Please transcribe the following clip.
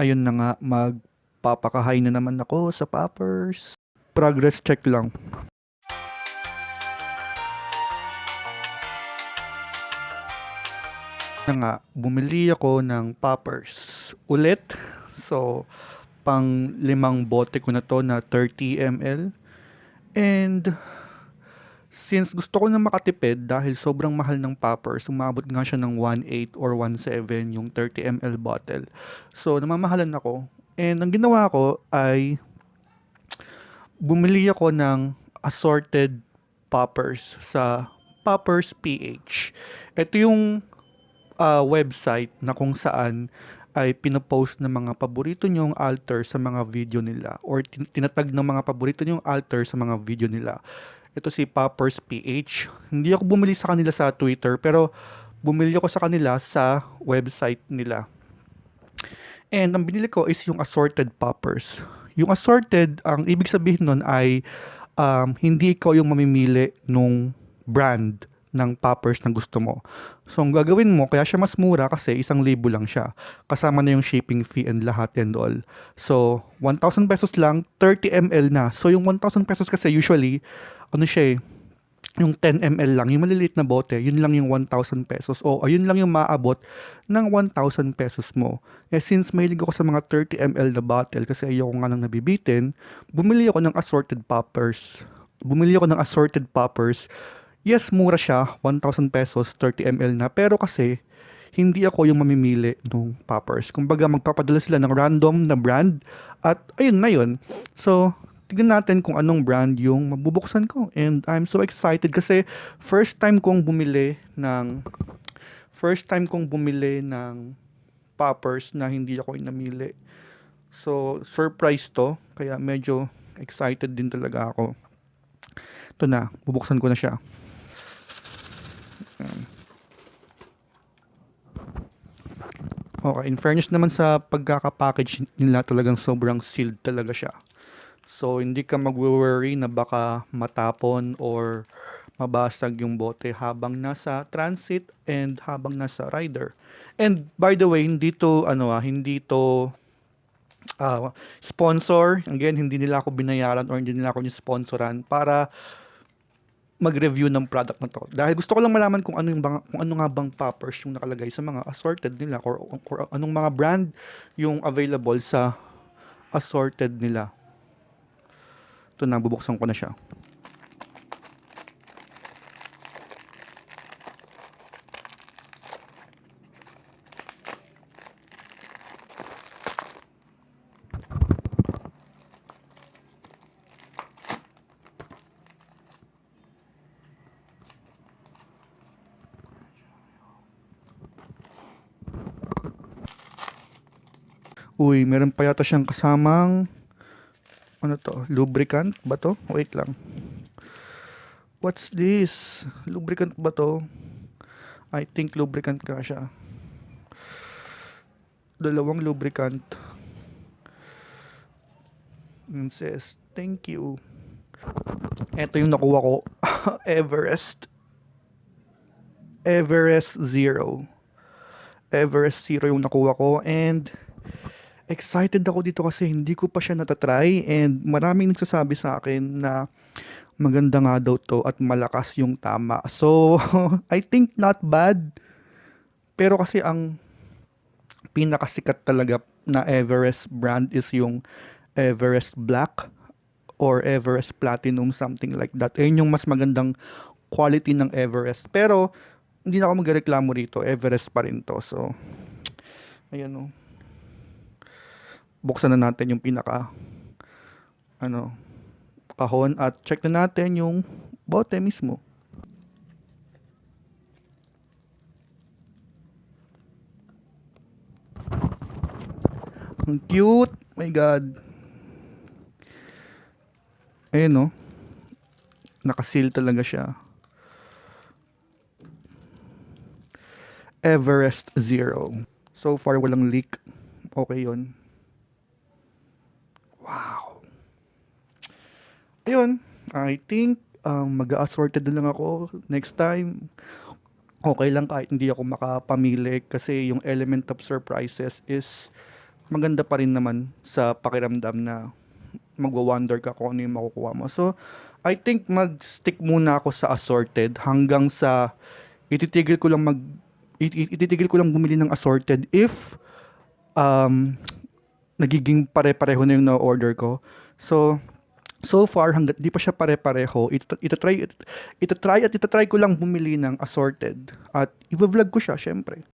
Ayun na nga, magpapakahay na naman ako sa poppers. Progress check lang. Na nga, bumili ako ng poppers ulit. So, pang 5 bote ko na to na 30 ml. And since gusto ko na makatipid dahil sobrang mahal ng poppers, umabot nga siya ng 1.8 or 1.7 yung 30 ml bottle. So, namamahalan ako. And ang ginawa ko ay bumili ako ng assorted poppers sa Poppers PH. Ito yung website na kung saan ay pinopost ng mga paborito nyong alter sa mga video nila or tinatag ng mga paborito nyong alter sa mga video nila. Ito si Poppers PH. Hindi ako bumili sa kanila sa Twitter pero bumili ako sa kanila sa website nila. And ang binili ko is yung assorted poppers. Yung assorted, ang ibig sabihin nun ay hindi ikaw yung mamimili nung brand ng poppers na gusto mo. So, ang gagawin mo, kaya siya mas mura kasi 1,000 lang siya. Kasama na yung shipping fee and lahat and all. So, 1,000 pesos lang, 30 ml na. So, yung 1,000 pesos kasi usually, ano siya yung 10 ml lang, yung maliliit na bote, yun lang yung 1,000 pesos. O, ayun lang yung maaabot ng 1,000 pesos mo. Eh, since mahilig ako sa mga 30 ml na bottle kasi ayoko nga nang nabibitin, bumili ako ng assorted poppers. Yes, mura siya, 1,000 pesos, 30 ml na. Pero kasi, hindi ako yung mamimili ng poppers. Kumbaga, magpapadala sila ng random na brand at ayun na yun. So, tignan natin kung anong brand yung mabubuksan ko. And I'm so excited kasi first time kong bumili ng poppers na hindi ako yung namili. So, surprise to. Kaya medyo excited din talaga ako. Ito na, bubuksan ko na siya. Okay, in fairness naman sa pagkakapackage nila, talagang sobrang sealed talaga siya. So, hindi ka mag-worry na baka matapon or mabasag yung bote habang nasa transit and habang nasa rider. And by the way, hindi to sponsor. Again, hindi nila ako binayaran or hindi nila ako sponsoran para mag-review ng product na to. Dahil gusto ko lang malaman kung ano nga bang poppers yung nakalagay sa mga assorted nila or anong mga brand yung available sa assorted nila. Ito na, bubuksan ko na siya. Uy, meron pa yata siyang kasamang ano to? Lubricant ba to? Wait lang. What's this? Lubricant ba to? I think lubricant ka siya. 2 lubricant. It says, thank you. Ito yung nakuha ko. Everest Zero. Everest Zero yung nakuha ko. And excited ako dito kasi hindi ko pa siya natatry. And maraming nagsasabi sa akin na maganda nga daw to at malakas yung tama. So, I think not bad. Pero kasi ang pinakasikat talaga na Everest brand is yung Everest Black or Everest Platinum, something like that. Ayun yung mas magandang quality ng Everest. Pero, hindi na ako magreklamo rito. Everest pa rin to. So, ayan o. Buksan na natin yung kahon at check na natin yung bote mismo. Ang cute! My God! Ayan o. Nakaseal talaga siya. Everest Zero. So far, walang leak. Okay yun. Wow! Ayun, I think mag-assorted na lang ako next time. Okay lang kahit hindi ako makapamili kasi yung element of surprises is maganda pa rin naman sa pakiramdam na magwa-wonder ka kung ano yung makukuha mo. So, I think mag-stick muna ako sa assorted hanggang sa ititigil ko lang ititigil ko lang bumili ng assorted if um, nagiging pare-pareho na yung na-order ko. So, so far, hanggat di pa siya pare-pareho, itatry ko lang bumili ng assorted at i-vlog ko siya, syempre.